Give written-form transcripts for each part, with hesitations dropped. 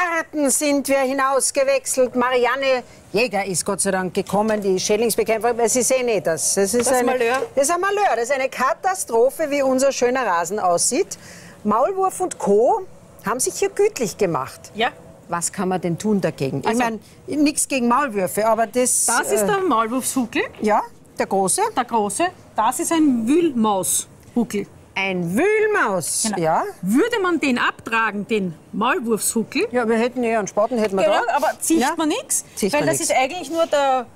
Garten sind wir hinausgewechselt. Marianne Jäger ist Gott sei Dank gekommen, die Schädlingsbekämpferin. Sie sehen eh das. Das ist ein Malheur. Das ist ein Malheur. Das ist eine Katastrophe, wie unser schöner Rasen aussieht. Maulwurf und Co. haben sich hier gütlich gemacht. Ja. Was kann man denn tun dagegen? Also, ich meine, nichts gegen Maulwürfe, aber das... Das ist der Maulwurfshuckel. Ja, der große. Der große. Das ist ein Wühlmaushuckel. Ein Wühlmaus, Genau. ja. Würde man den abtragen, den Maulwurfshuckel, Ja, wir hätten ja einen Spaten, hätten wir genau, da. aber zieht Ja. man nichts, Zieht weil man das nix. ist eigentlich nur der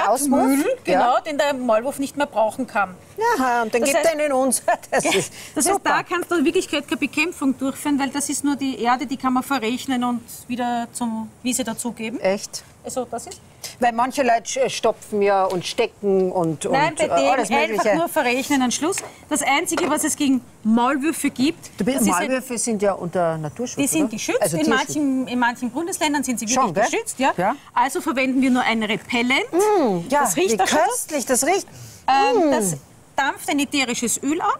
Auswurf, Erdmüll, genau, ja. den der Maulwurf nicht mehr brauchen kann. Aha, und dann Das gibt heißt- er in uns. Das ist Das heißt, super. da kannst du in Wirklichkeit keine Bekämpfung durchführen, weil das ist nur die Erde, die kann man verrechnen und wieder zum Wiese dazugeben. Echt? Also das ist... Weil manche Leute stopfen ja und stecken und Nein, bei dem alles einfach Mögliche. nur verrechnen am Schluss. Das Einzige, was es gegen Maulwürfe gibt, das ist Maulwürfe sind ja unter Naturschutz, die sind oder? geschützt. Also in, Tierschutz. manchen Bundesländern sind sie wirklich Schon, gell? geschützt. Ja? Ja. Also verwenden wir nur ein Repellent. Ja, das riecht wie auch schon. köstlich, das riecht. Das dampft ein ätherisches Öl ab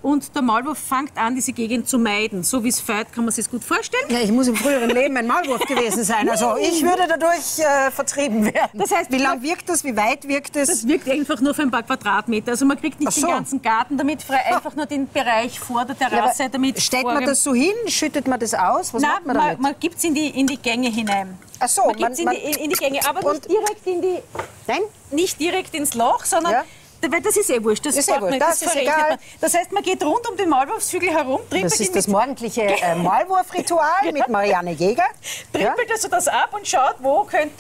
und der Maulwurf fängt an, diese Gegend zu meiden. So wie es fällt, kann man sich das gut vorstellen. Ja, ich muss im früheren Leben ein Maulwurf gewesen sein. Also ich würde dadurch vertrieben werden. Das heißt, wie lang wirkt das? Wie weit wirkt es? Das wirkt einfach nur für ein paar Quadratmeter. Also man kriegt nicht Ach so. den ganzen Garten damit frei, einfach nur den Bereich vor der Terrasse damit. Stellt man das so hin? Schüttet man das aus? Was macht man Nein, damit? man gibt es in die Gänge hinein. Ach so, Man gibt es in die Gänge, aber und- Nein? nicht direkt ins Loch, sondern... Ja. Weil das ist eh wurscht, das, Ist eh braucht man wurscht, nicht, das ist verrechnet egal. man. Das heißt, man geht rund um den Maulwurfshügel herum, trippelt Das ist ihn das mit- morgendliche Maulwurfritual mit Marianne Jäger. Ja? trippelt also das ab und schaut, wo könnte...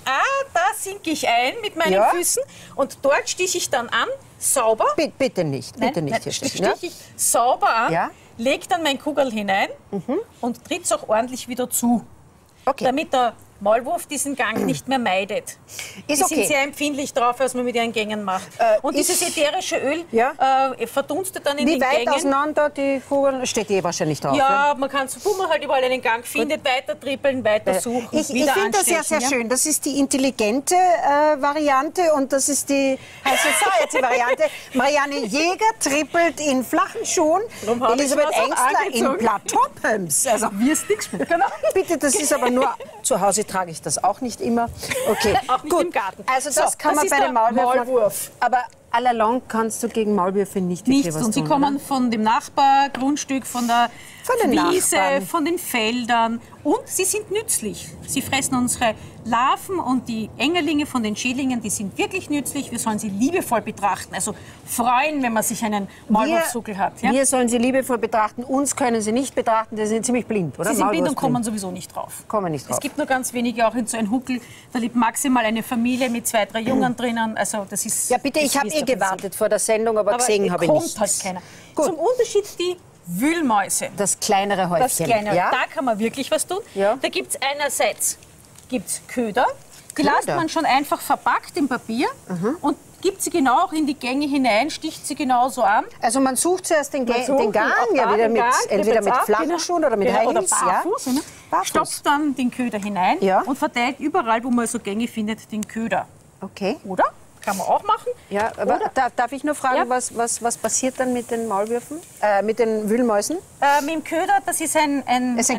da sinke ich ein mit meinen Ja. Füßen und dort stiche ich dann an, sauber. Bitte nicht, bitte nicht hier stich stechen. Ja? ich sauber an, Ja. leg dann mein Kugel hinein und tritt es auch ordentlich wieder zu, Okay. damit der Maulwurf diesen Gang nicht mehr meidet. Die Ist okay. sind sehr empfindlich drauf, was man mit ihren Gängen macht. Und dieses ätherische Öl Ja. verdunstet dann in Wie den weit Gängen. auseinander die Kugeln? Steht eh wahrscheinlich drauf. Ja, man kann, wo man halt überall einen Gang findet, weiter trippeln, weiter suchen, Ich wieder finde das ja anstechen, sehr schön. Das ist die intelligente Variante und das ist die High Society-Variante. Marianne Jäger trippelt in flachen Schuhen, Darum hab ich Elisabeth was auch Engstler in angezogen. Plateaupumps. Also, Wirst nichts mehr. Genau. bitte, das ist aber nur, zu Hause trage ich das auch nicht immer. Okay, Auch nicht gut. im Garten. Also das So, kann das man ist bei der den Maulwürfen. Maulwurf. Aber allalong kannst du gegen Maulwürfe nicht wirklich Nichts. was Und sie tun, kommen oder? von dem Nachbargrundstück, von der Von den Wiese, Nachbarn. von den Feldern. Und sie sind nützlich. Sie fressen unsere Larven und die Engerlinge von den Schädlingen, die sind wirklich nützlich. Wir sollen sie liebevoll betrachten. Also freuen, wenn man sich einen Maulwurfshuckel hat. Ja? Wir sollen sie liebevoll betrachten, uns können sie nicht betrachten, die sind ziemlich blind, oder? Sie sind blind und Maulwurfsblind. kommen sowieso nicht drauf. Kommen nicht drauf. Es gibt nur ganz wenige auch in so einem Huckel. Da lebt maximal eine Familie mit 2, 3 Jungen drinnen. Also das ist. Ja, bitte, ich das habe ist eh der Prinzip. gewartet vor der Sendung, aber gesehen habe ich kommt nichts. halt keiner. Gut. Zum Unterschied die Wühlmäuse. Das kleinere Häufchen. Das kleine. Ja? Da kann man wirklich was tun. Ja. Da gibt es einerseits Köder. Die Köder? lässt man schon einfach verpackt im Papier und gibt sie genau auch in die Gänge hinein, sticht sie genauso an. Also man sucht zuerst den, sucht den Gang, auch ja, da wieder den mit, Gang, entweder trippelt's mit ab, flachen genau. Schuhen oder mit Genau, High oder Heels. barfuß, Ja? ne? Barfuß. Stopft dann den Köder hinein Ja. und verteilt überall, wo man so Gänge findet, den Köder. Okay. Oder? Kann man auch machen. Ja, aber Oder? darf ich nur fragen, Ja. was passiert dann mit den Maulwürfen, mit den Wühlmäusen? Mit dem Köder, das ist ein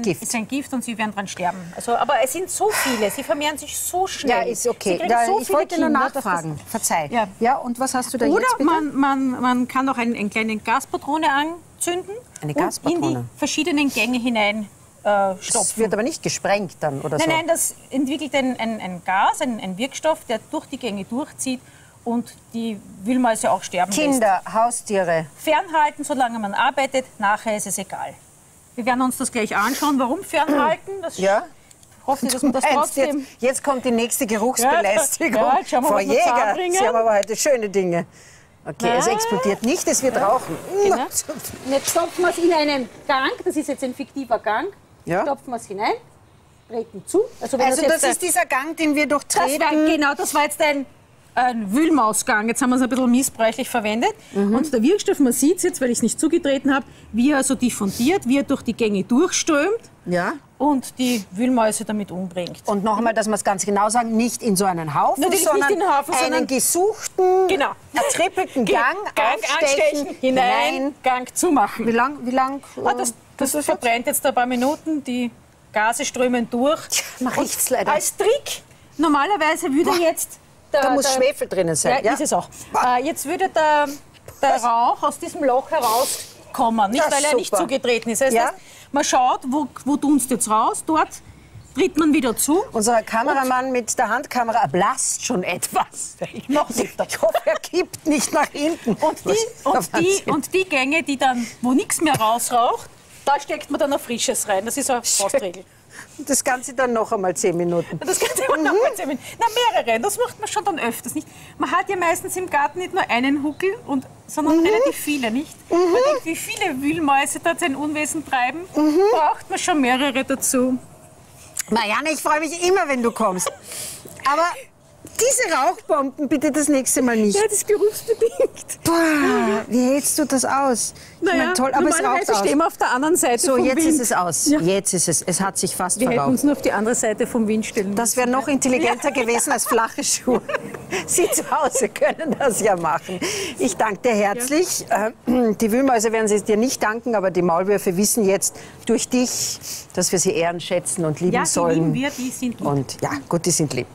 Gift. Ist ein Gift und sie werden dran sterben. Also, aber es sind so viele, sie vermehren sich so schnell. Ja, ist okay. Sie kriegen Ja, so ich viele wollte nur Kinder, dass nachfragen. Verzeih. Ja. Ja, und was hast du da Oder jetzt bitte? man kann auch eine kleine Gaspatrone anzünden Eine und in Gaspatrone? die verschiedenen Gänge hinein Das stopfen. wird aber nicht gesprengt dann oder so. Nein, das entwickelt ein Gas, ein Wirkstoff, der durch die Gänge durchzieht und die Wühlmäuse auch sterben lässt. Kinder, Haustiere. Fernhalten, solange man arbeitet, nachher ist es egal. Wir werden uns das gleich anschauen, warum fernhalten. Das Ja. hoffe ich, dass man das Meinst du, trotzdem... jetzt kommt die nächste Geruchsbelästigung. Ja, jetzt schauen wir, Frau was wir Jäger, zusammenbringen. Sie haben aber heute schöne Dinge. Okay, es explodiert nicht, es wird rauchen. Genau. Und jetzt stopfen wir es in einen Gang, das ist jetzt ein fiktiver Gang. Ja. Stopfen wir es hinein, treten zu. Also, wenn Also das ist dieser Gang, den wir durchtreten. genau, das war jetzt ein Wühlmausgang. Jetzt haben wir es ein bisschen missbräuchlich verwendet. Und der Wirkstoff, man sieht es jetzt, weil ich es nicht zugetreten habe, wie er also diffundiert, wie er durch die Gänge durchströmt Ja. und die Wühlmäuse damit umbringt. Und noch einmal, dass wir es ganz genau sagen, nicht in so einen Haufen, Natürlich nicht sondern in den Haufen, einen sondern- gesuchten, Genau. ertrippelten Gang, anstechen, hinein, Gang zumachen. Wie lang? Das verbrennt jetzt ein paar Minuten. Die Gase strömen durch. Man riecht's leider. Als Trick, normalerweise würde jetzt... Da muss Schwefel drinnen sein. Ja, ist es auch. Jetzt würde der Rauch aus diesem Loch herauskommen, nicht, weil er nicht zugetreten ist. Das heißt, man schaut, wo dunstet es raus, dort tritt man wieder zu. Unser Kameramann mit der Handkamera erblasst schon etwas. Noch nicht. Ich hoffe, er kippt nicht nach hinten. Und die Gänge, wo nichts mehr rausraucht, da steckt man dann noch Frisches rein. Das ist eine Faustregel. Das Ganze dann noch einmal 10 Minuten. Das Ganze noch einmal 10 Minuten. Na, mehrere. Das macht man schon dann öfters, nicht? Man hat ja meistens im Garten nicht nur einen Huckel, sondern relativ viele, nicht? Man denkt, wie viele Wühlmäuse dort sein Unwesen treiben, braucht man schon mehrere dazu. Marianne, ich freue mich immer, wenn du kommst. Aber diese Rauchbomben bitte das nächste Mal nicht. Ja, das ist berufsbedingt. Boah, wie hältst du das aus? Naja, ich meine, toll, aber es raucht aus. stehen wir auf der anderen Seite so, vom jetzt Wind. ist es aus. Ja. Jetzt ist es. Es hat sich fast Wir verraucht. hätten uns nur auf die andere Seite vom Wind stellen Das wäre noch intelligenter gewesen als flache Schuhe. Sie zu Hause können das ja machen. Ich danke dir herzlich. Die Wühlmäuse werden sie dir nicht danken, aber die Maulwürfe wissen jetzt durch dich, dass wir sie ehren, schätzen und lieben sollen. Ja, die lieben wir, die sind lieb. Und ja, gut, die sind lieb.